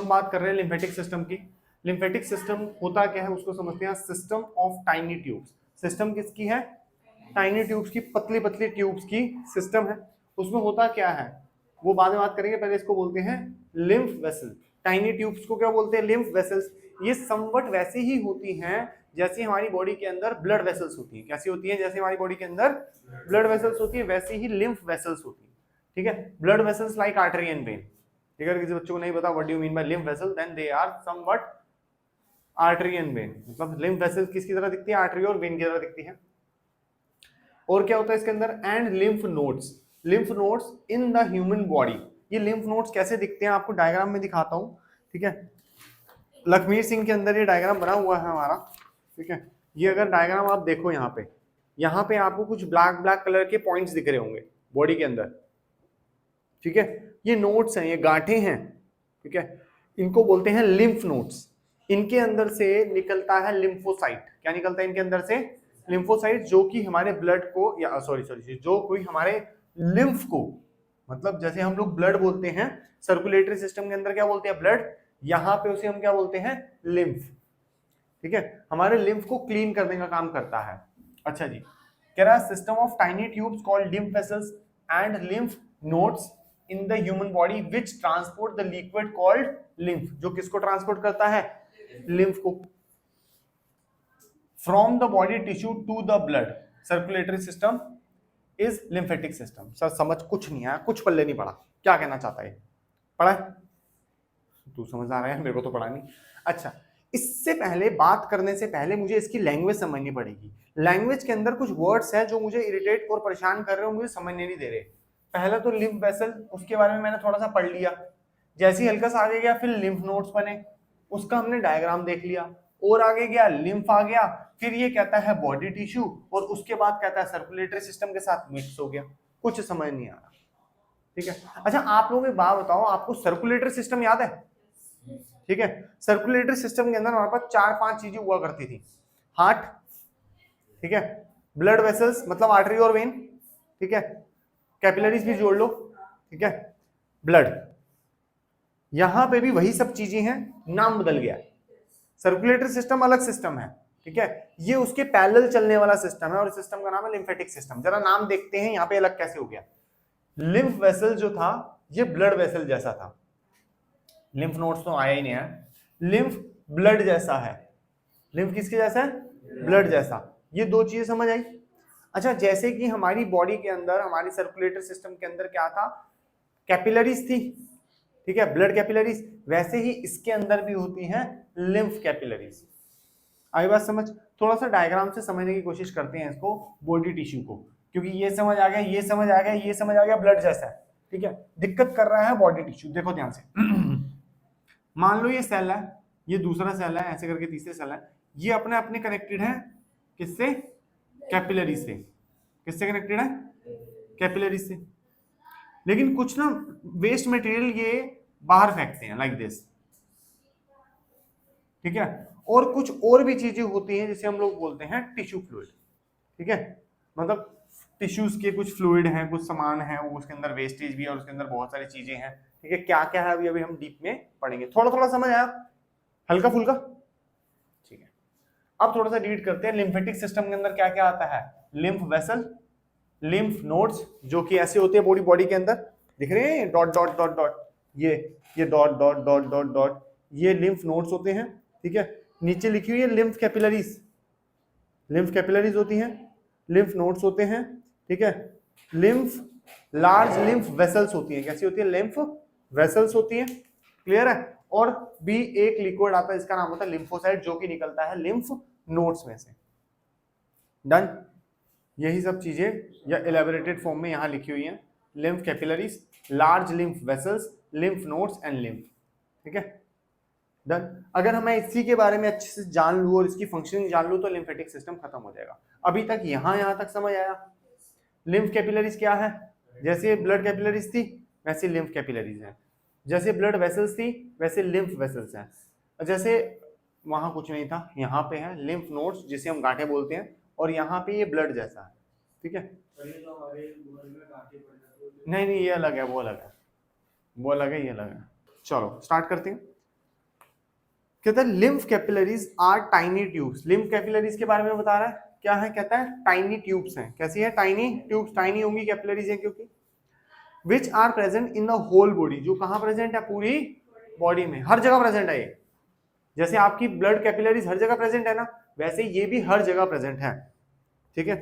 हम बात कर रहे हैं लिम्फेटिक सिस्टम की। लिम्फेटिक सिस्टम होता क्या है उसको समझते हैं, system of tiny tubes. System किसकी है? टाइनी ट्यूब्स की, पतली पतली ट्यूब्स की सिस्टम है। उसमें होता क्या है वो बाद में बात करेंगे, पहले इसको बोलते हैं लिम्फ वेसल। टाइनी ट्यूब्स को क्या बोलते हैं? Lymph vessels. ये समवट वैसे ही होती हैं जैसे हमारी बॉडी के अंदर ब्लड वेसल्स होती हैं। कैसी होती हैं? जैसे हमारी बॉडी के अंदर ब्लड वेसल्स होती है वैसे ही लिम्फ वेसल्स होती है। ठीक है, blood vessels like artery and vein. अगर किसी बच्चों को नहीं पता what do you mean by lymph vessel, then they are somewhat artery and vein. मतलब लिम्फ वेसल किसकी तरह दिखती है? आर्टरी और वेन की तरह दिखती है। और क्या होता है इसके अंदर? And lymph nodes. Lymph nodes in the human body. ये लिम्फ नोड्स कैसे दिखते हैं आपको डायग्राम में दिखाता हूं। ठीक है, लखमीर सिंह के अंदर ये डायग्राम बना हुआ है हमारा। ठीक है, ये अगर डायग्राम आप देखो यहाँ पे आपको कुछ ब्लैक ब्लैक कलर के पॉइंट्स दिख रहे होंगे बॉडी के अंदर। ठीक है, ये नोड्स हैं, ये गांठें हैं। ठीक है, इनको बोलते हैं लिम्फ नोड्स। इनके अंदर से निकलता है लिम्फोसाइट। क्या निकलता है इनके अंदर से? लिम्फोसाइट, जो कि हमारे ब्लड को, या सॉरी जो कोई हमारे लिम्फ को, मतलब जैसे हम लोग ब्लड बोलते हैं सर्कुलेटरी सिस्टम के अंदर क्या बोलते हैं? ब्लड। यहां पे उसे हम क्या बोलते हैं? लिम्फ। ठीक है, हमारे लिम्फ को क्लीन करने का काम करता है। अच्छा जी, कह रहा है system of tiny tubes called lymph vessels and lymph nodes in the human body which transport the liquid called lymph. जो किसको ट्रांसपोर्ट करता है? लिम्फ को। From the body tissue to the blood circulatory system is lymphatic system. Sir समझ कुछ नहीं आया, कुछ पल्ले नहीं पड़ा, क्या कहना चाहता है? पढ़ा? तू समझ आ रहा है, मेरे को तो पढ़ा नहीं। अच्छा, इससे पहले बात करने से पहले मुझे इसकी लैंग्वेज समझनी पड़ेगी। लैंग्वेज के अंदर कुछ वर्ड्स हैं जो मुझे इरिटेट और परेशान कर रहे हो, मुझे समझने नहीं दे रहे। पहला तो लिम्फ वेसल, उसके बारे में मैंने थोड़ा सा पढ़ लिया। जैसे ही हल्का सा आगे गया फिर लिम्फ नोड्स बने, उसका हमने डायग्राम देख लिया। और आगे गया लिम्फ आ गया, फिर ये कहता है बॉडी टिश्यू, और उसके बाद कहता है सर्कुलेटरी सिस्टम के साथ मिक्स हो गया। कुछ समझ नहीं आ रहा। ठीक है, अच्छा आप लोग एक बात बताओ, आपको सर्कुलेटरी सिस्टम याद है? ठीक है, सर्कुलेटरी सिस्टम के अंदर हमारे पास 4-5 चीजें हुआ करती थी। हार्ट, ठीक है, ब्लड वेसल्स मतलब आर्टरी और वेन, ठीक है, कैपिलरीज भी जोड़ लो, ठीक है, ब्लड। यहां पे भी वही सब चीजें हैं, नाम बदल गया। सर्कुलेटरी सिस्टम अलग सिस्टम है, ठीक है, ये उसके पैरेलल चलने वाला सिस्टम है और इस सिस्टम का नाम है लिम्फेटिक सिस्टम। जरा नाम देखते हैं यहाँ पे अलग कैसे हो गया। लिम्फ वेसल जो था ये ब्लड वेसल जैसा था, लिम्फ नोड्स तो आया ही नहीं है। लिम्फ ब्लड जैसा है। लिम्फ किसके जैसा है? ब्लड जैसा। ये दो चीजें समझ आई। अच्छा, जैसे कि हमारी बॉडी के अंदर, हमारी सर्कुलेटरी सिस्टम के अंदर क्या था? कैपिलरीज थी, ठीक है, ब्लड कैपिलरीज, वैसे ही इसके अंदर भी होती हैं लिम्फ कैपिलरीज। आई बात समझ? थोड़ा सा डायग्राम से समझने की कोशिश करते हैं इसको, बॉडी टिश्यू को, क्योंकि ये समझ आ गया, ये समझ आ गया, ये समझ आ गया, ब्लड जैसा है, ठीक है। दिक्कत कर रहा है बॉडी टिश्यू, देखो ध्यान से। मान लो ये सेल है, ये दूसरा सेल है, ऐसे करके तीसरे सेल है, ये अपने अपने कनेक्टेड है किससे? कैपिलरी से। किससे कनेक्टेड है? कैपिलरी से। लेकिन कुछ ना वेस्ट मटेरियल ये बाहर फेंकते हैं लाइक दिस, ठीक है। और कुछ और भी चीजें होती हैं जिसे हम लोग बोलते हैं टिश्यू फ्लूइड, ठीक है। मतलब टिश्यूज के कुछ फ्लूइड हैं, कुछ सामान है, वो उसके अंदर वेस्टेज भी है और उसके अंदर बहुत सारी चीजें हैं, ठीक है। क्या क्या है अभी अभी हम डीप में पढ़ेंगे। थोड़ा थोड़ा समझ आया? हल्का फुल्का, ठीक है। अब थोड़ा सा रीड करते हैं लिम्फेटिक सिस्टम के अंदर क्या क्या आता है। लिम्फ वेसल, लिम्फ नोड्स जो कि ऐसे होते हैं बॉडी के अंदर, दिख रहे हैं डॉट डॉट डॉट डॉट, ये dot dot dot dot dot, ये लिम्फ नोड्स होते हैं, ठीक है। नीचे लिखी हुई है लिम्फ कैपिलरीज, लिम्फ कैपिलरीज होती हैं, लिम्फ नोड्स होते हैं, ठीक है। लिम्फ लार्ज लिम्फ वेसल्स होती हैं, कैसी होती है? लिम्फ वेसल्स होती हैं, क्लियर है। और भी एक लिक्विड आता है, इसका नाम होता है लिम्फोसाइट, जो कि निकलता है लिम्फ नोड्स में से। डन। यही सब चीजें या इलेबोरेटेड फॉर्म में यहां लिखी हुई हैं। Lymph capillaries, large lymph vessels, lymph nodes and lymph, ठीक है। डन। अगर मैं इसी के बारे में अच्छे से जान लूं और इसकी फंक्शनिंग जान लूं तो लिम्फेटिक सिस्टम खत्म हो जाएगा। अभी तक यहां तक समझ आया? लिम्फ कैपिलरीज क्या है? जैसे ब्लड कैपिलरीज थी वैसे लिम्फ कैपिलरीज है, जैसे ब्लड वेसल्स थी वैसे लिम्फ वेसल्स हैं। जैसे वहां कुछ नहीं था, यहाँ पे है लिम्फ नोड्स जिसे हम गांठें बोलते हैं, और यहाँ पे ये ब्लड जैसा है, ठीक है। नहीं नहीं, ये अलग है, वो अलग है, वो अलग है, ये अलग है। चलो स्टार्ट करते हैं। कहता है lymph capillaries are tiny tubes. Lymph capillaries के बारे में बता रहा है, क्या है, कहता है टाइनी ट्यूब्स हैं। कैसी है, टाइनी ट्यूब्स, टाइनी होंगी कैपिलरीज हैं क्योंकि, which are present in the whole body, जो कहां प्रेजेंट है, पूरी बॉडी में, हर जगह प्रेजेंट है ये। जैसे आपकी ब्लड कैपिलरीज हर जगह प्रेजेंट है ना, वैसे ये भी हर जगह प्रेजेंट है, ठीक है।